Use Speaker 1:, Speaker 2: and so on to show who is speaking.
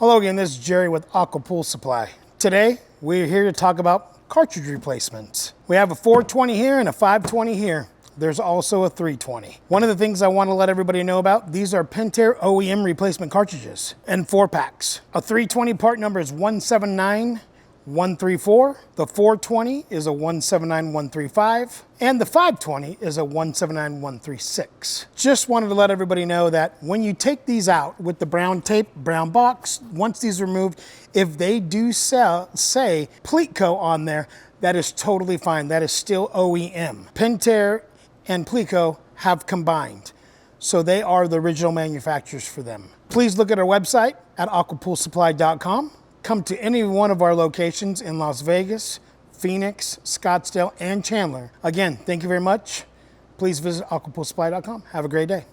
Speaker 1: Hello again, this is Jerry with Aqua Pool Supply. Today, we're here to talk about cartridge replacements. We have a 420 here and a 520 here. There's also a 320. One of the things I want to let everybody know about, these are Pentair OEM replacement cartridges in 4-packs. A 320 part number is 179134. The 420 is a 179135. And the 520 is a 179136. Just wanted to let everybody know that when you take these out with the brown tape, brown box, once these are removed, if they do say Pleatco on there, that is totally fine. That is still OEM. Pentair and Pleatco have combined. So they are the original manufacturers for them. Please look at our website at aquapoolsupply.com. Come to any one of our locations in Las Vegas, Phoenix, Scottsdale, and Chandler. Again, thank you very much. Please visit aquapoolsupply.com. Have a great day.